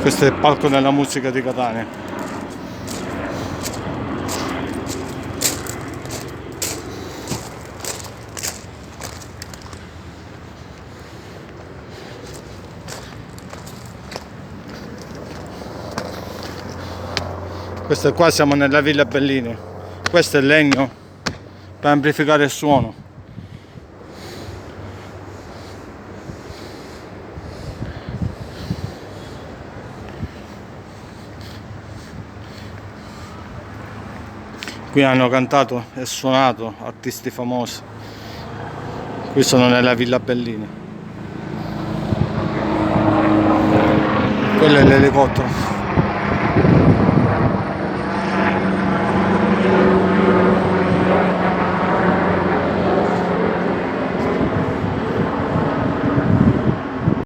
Questo è il palco della musica di Catania. Questo qua, siamo nella Villa Bellini. Questo è il legno per amplificare il suono. Qui hanno cantato e suonato artisti famosi. Qui sono nella Villa Bellini. Quello è l'elicottero.